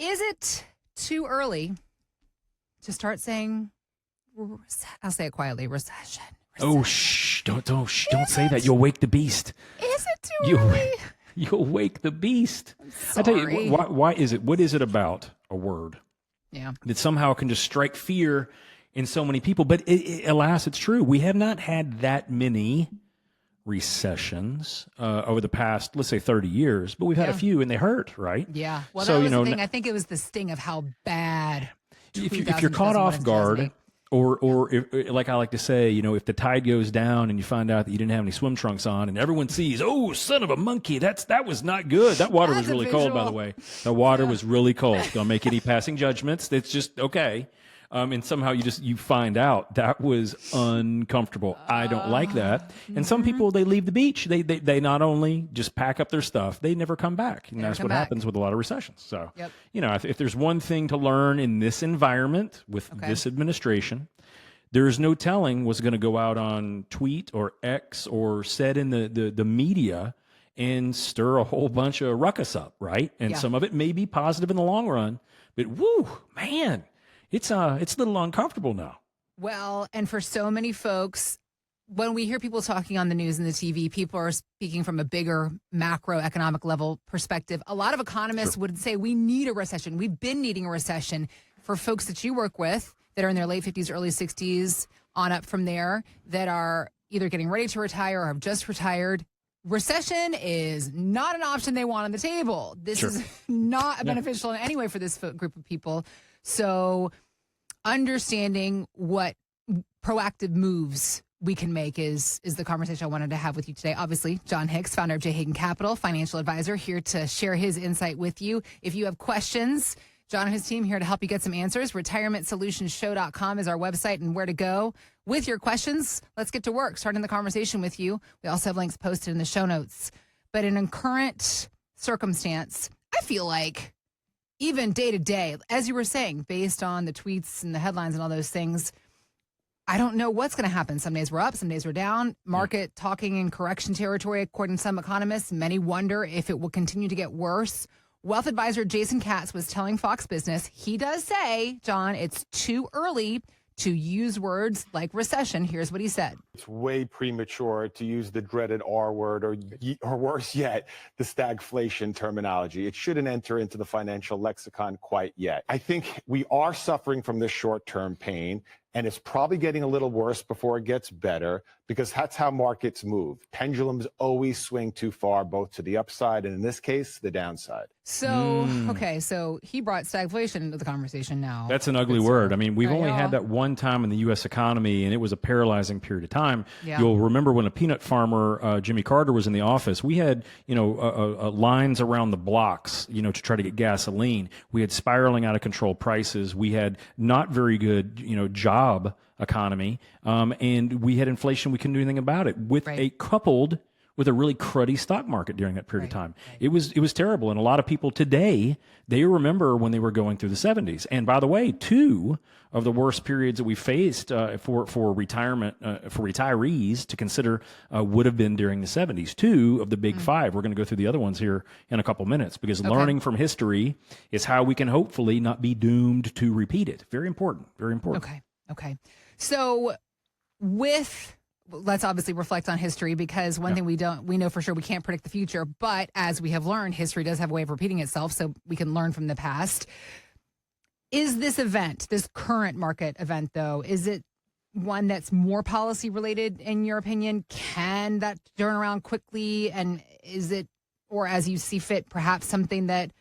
Is it too early to start saying, I'll say it quietly, recession? Oh, shh! Don't say that. You'll wake the beast. Is it too early? You'll wake the beast. I Sorry. tell you, why is it? What is it about a word that somehow can just strike fear in so many people? But alas, it's true. We have not had that many recessions over the past, let's say, 30 years, but we've had a few, and they hurt, right? Yeah. Well, so, that was the thing. I think it was the sting of how bad. If you're caught off guard, or if, like I like to say, if the tide goes down and you find out that you didn't have any swim trunks on, and everyone sees, oh, son of a monkey, that was not good. That water was really cold, by the way. The water was really cold. Don't make any passing judgments. It's just okay. And somehow you find out that was uncomfortable. I don't like that. And some people, they leave the beach. They not only just pack up their stuff, they never come back. And that's what happens with a lot of recessions. So, if there's one thing to learn in this environment with this administration, there is no telling what's going to go out on tweet or X or said in the media and stir a whole bunch of ruckus up, right? And some of it may be positive in the long run, but woo, man. It's a little uncomfortable now. Well, and for so many folks, when we hear people talking on the news and the TV, people are speaking from a bigger macroeconomic level perspective. A lot of economists would say we need a recession. We've been needing a recession. For folks that you work with that are in their late 50s, early 60s, on up from there, that are either getting ready to retire or have just retired, recession is not an option they want on the table. This is not beneficial in any way for this group of people. So understanding what proactive moves we can make is the conversation I wanted to have with you today. Obviously, John Hicks, founder of J. Hagan Capital, financial advisor, here to share his insight with you. If you have questions, John and his team here to help you get some answers. RetirementSolutionsShow.com is our website and where to go with your questions. Let's get to work, starting the conversation with you. We also have links posted in the show notes. But in a current circumstance, I feel like even day to day, as you were saying, based on the tweets and the headlines and all those things, I don't know what's going to happen. Some days we're up, some days we're down. Market talking in correction territory, according to some economists. Many wonder if it will continue to get worse. Wealth advisor Jason Katz was telling Fox Business, he does say, John, it's too early to use words like recession. Here's what he said. It's way premature to use the dreaded R word or worse yet, the stagflation terminology. It shouldn't enter into the financial lexicon quite yet. I think we are suffering from this short-term pain, and it's probably getting a little worse before it gets better because that's how markets move. Pendulums always swing too far, both to the upside and in this case, the downside. So, so he brought stagflation into the conversation now. That's an ugly word. I mean, we've only had that one time in the U.S. economy, and it was a paralyzing period of time. Yeah. You'll remember when a peanut farmer, Jimmy Carter, was in the office, we had, lines around the blocks, to try to get gasoline. We had spiraling out of control prices. We had not very good, job economy. And we had inflation. We couldn't do anything about it coupled with a really cruddy stock market during that period of time. It was terrible. And a lot of people today, they remember when they were going through the 70s. And by the way, two of the worst periods that we faced for retirement, for retirees to consider would have been during the 70s. Two of the big five. We're going to go through the other ones here in a couple minutes because learning from history is how we can hopefully not be doomed to repeat it. Very important. Very important. Okay. So let's obviously reflect on history because one thing we know for sure, we can't predict the future, but as we have learned, history does have a way of repeating itself, so we can learn from the past. Is this event, this current market event though, is it one that's more policy related in your opinion? Can that turn around quickly? And is it, or as you see fit, perhaps something that,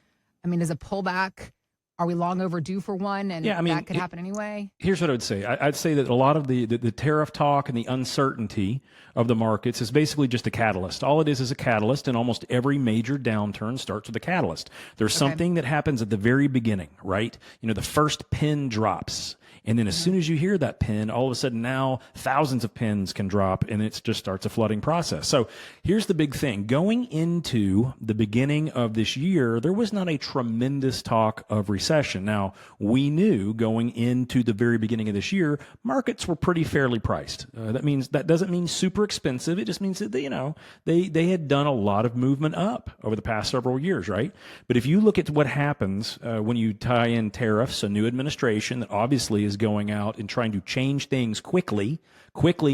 is a pullback? Are we long overdue for one? And that could happen anyway? Here's what I would say. I'd say that a lot of the tariff talk and the uncertainty of the markets is basically just a catalyst. All it is a catalyst, and almost every major downturn starts with a catalyst. There's something that happens at the very beginning, right? The first pin drops, And then as soon as you hear that pin, all of a sudden now thousands of pins can drop and it just starts a flooding process. So here's the big thing. Going into the beginning of this year, there was not a tremendous talk of recession. Now, we knew going into the very beginning of this year, markets were pretty fairly priced. That doesn't mean super expensive. It just means that they had done a lot of movement up over the past several years, right? But if you look at what happens when you tie in tariffs, a new administration that obviously is going out and trying to change things quickly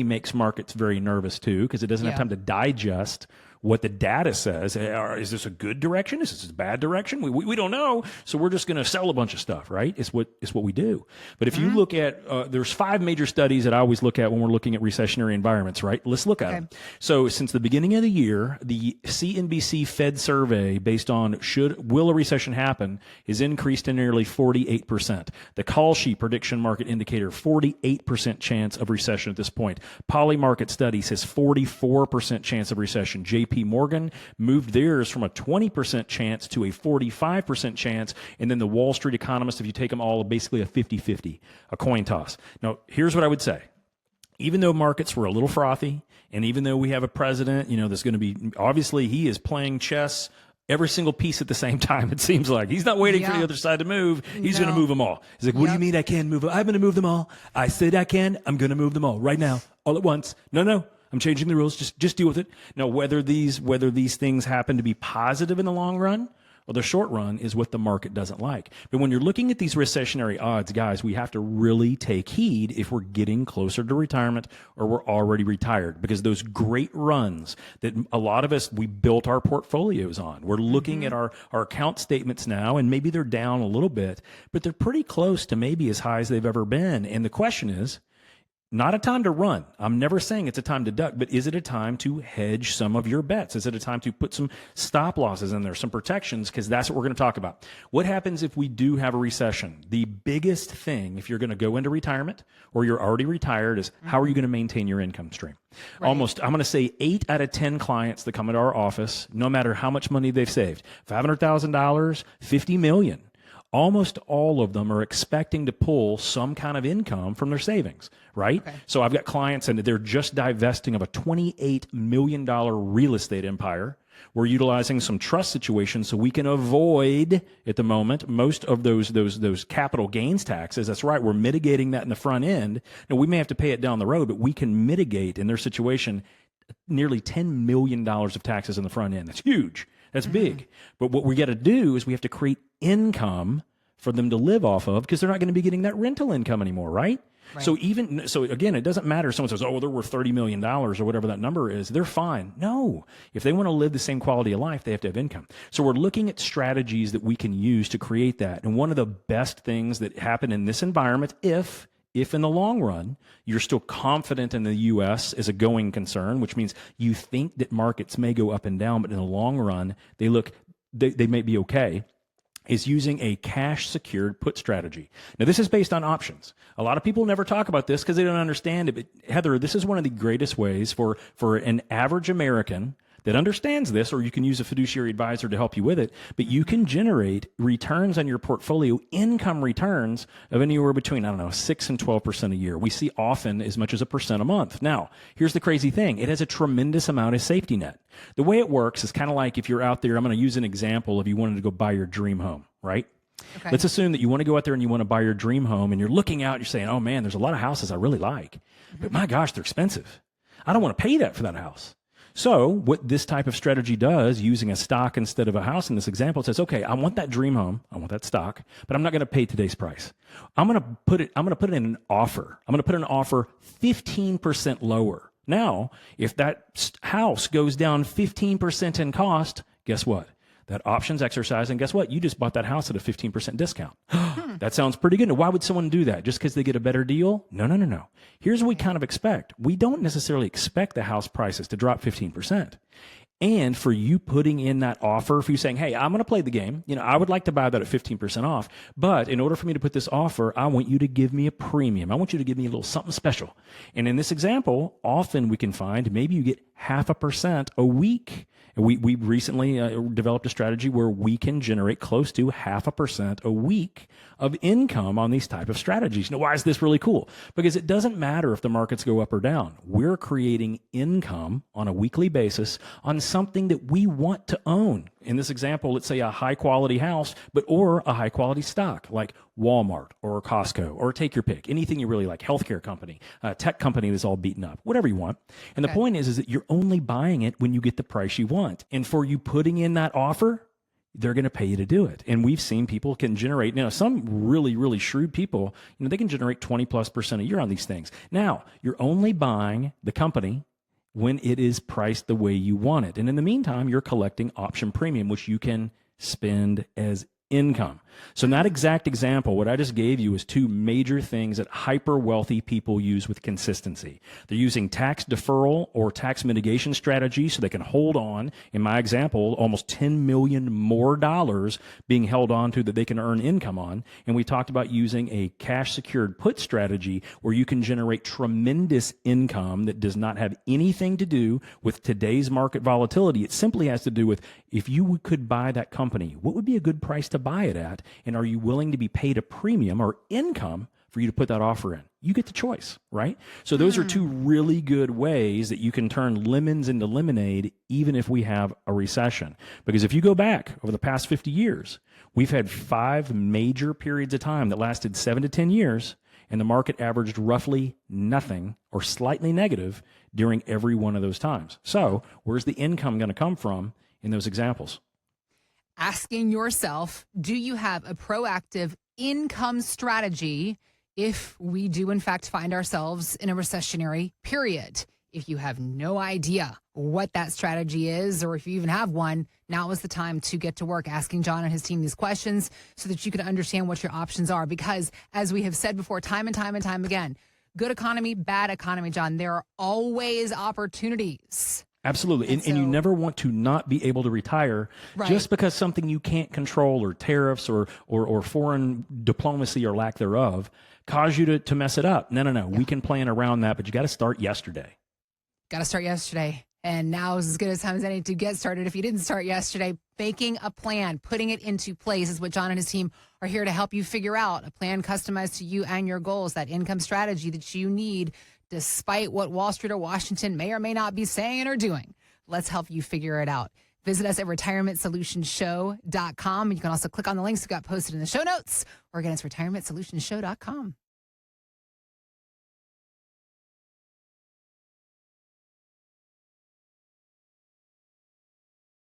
makes markets very nervous too, because it doesn't have time to digest what the data says. Is this a good direction? Is this a bad direction? We don't know. So we're just going to sell a bunch of stuff, right? It's what we do. But if you look at, there's 5 major studies that I always look at when we're looking at recessionary environments, right? Let's look at them. So since the beginning of the year, the CNBC Fed survey based on will a recession happen is increased to nearly 48%. The call sheet prediction market indicator, 48% chance of recession at this point. Polymarket study says 44% chance of recession. JP Morgan moved theirs from a 20% chance to a 45% chance. And then the Wall Street economists, if you take them all, basically a 50-50, a coin toss. Now, here's what I would say. Even though markets were a little frothy, and even though we have a president, that's going to be, obviously he is playing chess every single piece at the same time, it seems like. He's not waiting for the other side to move. He's going to move them all. He's like, what do you mean I can't move them? I'm going to move them all. I said I can. I'm going to move them all right now, all at once. No. I'm changing the rules. Just deal with it. Now, whether these things happen to be positive in the long run or the short run is what the market doesn't like. But when you're looking at these recessionary odds, guys, we have to really take heed if we're getting closer to retirement or we're already retired, because those great runs that a lot of us, we built our portfolios on. We're looking at our account statements now, and maybe they're down a little bit, but they're pretty close to maybe as high as they've ever been. And the question is, not a time to run. I'm never saying it's a time to duck, but is it a time to hedge some of your bets? Is it a time to put some stop losses in there, some protections? Because that's what we're going to talk about. What happens if we do have a recession? The biggest thing, if you're going to go into retirement or you're already retired, is how are you going to maintain your income stream? Right. I'm going to say 8 out of 10 clients that come into our office, no matter how much money they've saved, $500,000, $50 million, almost all of them are expecting to pull some kind of income from their savings, right? Okay. So I've got clients and they're just divesting of a $28 million real estate empire. We're utilizing some trust situations so we can avoid, at the moment, most of those capital gains taxes. That's right. We're mitigating that in the front end. Now, we may have to pay it down the road, but we can mitigate, in their situation, nearly $10 million of taxes in the front end. That's huge. That's big. But what we got to do is we have to create income for them to live off of, because they're not going to be getting that rental income anymore, right? So again, it doesn't matter if someone says, oh, they're worth $30 million or whatever that number is. They're fine. No. If they want to live the same quality of life, they have to have income. So we're looking at strategies that we can use to create that. And one of the best things that happen in this environment, if in the long run, you're still confident in the U.S. as a going concern, which means you think that markets may go up and down, but in the long run, they may be okay, is using a cash-secured put strategy. Now, this is based on options. A lot of people never talk about this because they don't understand it. But Heather, this is one of the greatest ways for an average American that understands this, or you can use a fiduciary advisor to help you with it, but you can generate returns on your portfolio, income returns of anywhere between, 6 and 12% a year. We see often as much as 1% a month. Now, here's the crazy thing. It has a tremendous amount of safety net. The way it works is kind of like if you're out there, I'm going to use an example if you wanted to go buy your dream home, right? Okay. Let's assume that you want to go out there and you want to buy your dream home, and you're looking out and you're saying, oh man, there's a lot of houses I really like, but my gosh, they're expensive. I don't want to pay that for that house. So what this type of strategy does, using a stock instead of a house in this example, it says, okay, I want that dream home, I want that stock, but I'm not going to pay today's price. I'm going to put it in an offer. I'm going to put an offer 15% lower. Now, if that house goes down 15% in cost, guess what? That option's exercised, and guess what? You just bought that house at a 15% discount. That sounds pretty good. Now, why would someone do that? Just because they get a better deal? No. Here's what we kind of expect. We don't necessarily expect the house prices to drop 15%. And for you putting in that offer, for you saying, hey, I'm going to play the game. I would like to buy that at 15% off. But in order for me to put this offer, I want you to give me a premium. I want you to give me a little something special. And in this example, often we can find maybe you get 0.5% a week. We recently developed a strategy where we can generate close to 0.5% a week of income on these type of strategies. Now, why is this really cool? Because it doesn't matter if the markets go up or down. We're creating income on a weekly basis on something that we want to own. In this example, let's say a high quality house, or a high quality stock like Walmart or Costco, or take your pick, anything you really like, healthcare company, tech company that's all beaten up, whatever you want. And the point is that you're only buying it when you get the price you want. And for you putting in that offer, they're going to pay you to do it. And we've seen people can generate, some really, really shrewd people, they can generate 20+% a year on these things. Now, you're only buying the company when it is priced the way you want it. And in the meantime, you're collecting option premium, which you can spend as income. So in that exact example, what I just gave you is two major things that hyper wealthy people use with consistency. They're using tax deferral or tax mitigation strategies so they can hold on. In my example, almost $10 million more dollars being held on to that they can earn income on. And we talked about using a cash secured put strategy where you can generate tremendous income that does not have anything to do with today's market volatility. It simply has to do with if you could buy that company, what would be a good price to buy it at? And are you willing to be paid a premium or income for you to put that offer in? You get the choice, right? So those are two really good ways that you can turn lemons into lemonade, even if we have a recession. Because if you go back over the past 50 years, we've had 5 major periods of time that lasted 7 to 10 years, and the market averaged roughly nothing or slightly negative during every one of those times. So where's the income going to come from in those examples? Asking yourself, do you have a proactive income strategy if we do, in fact, find ourselves in a recessionary period? If you have no idea what that strategy is, or if you even have one, now is the time to get to work asking John and his team these questions so that you can understand what your options are. Because as we have said before, time and time and time again, good economy, bad economy, John, there are always opportunities. Absolutely. And you never want to not be able to retire just because something you can't control, or tariffs or foreign diplomacy or lack thereof cause you to mess it up. No. Yeah. We can plan around that, but you got to start yesterday. Got to start yesterday. And now is as good a time as any to get started. If you didn't start yesterday, making a plan, putting it into place is what John and his team are here to help you figure out. A plan customized to you and your goals, that income strategy that you need, despite what Wall Street or Washington may or may not be saying or doing. Let's help you figure it out. Visit us at retirementsolutionshow.com. You can also click on the links we got posted in the show notes, or again, it's retirementsolutionshow.com.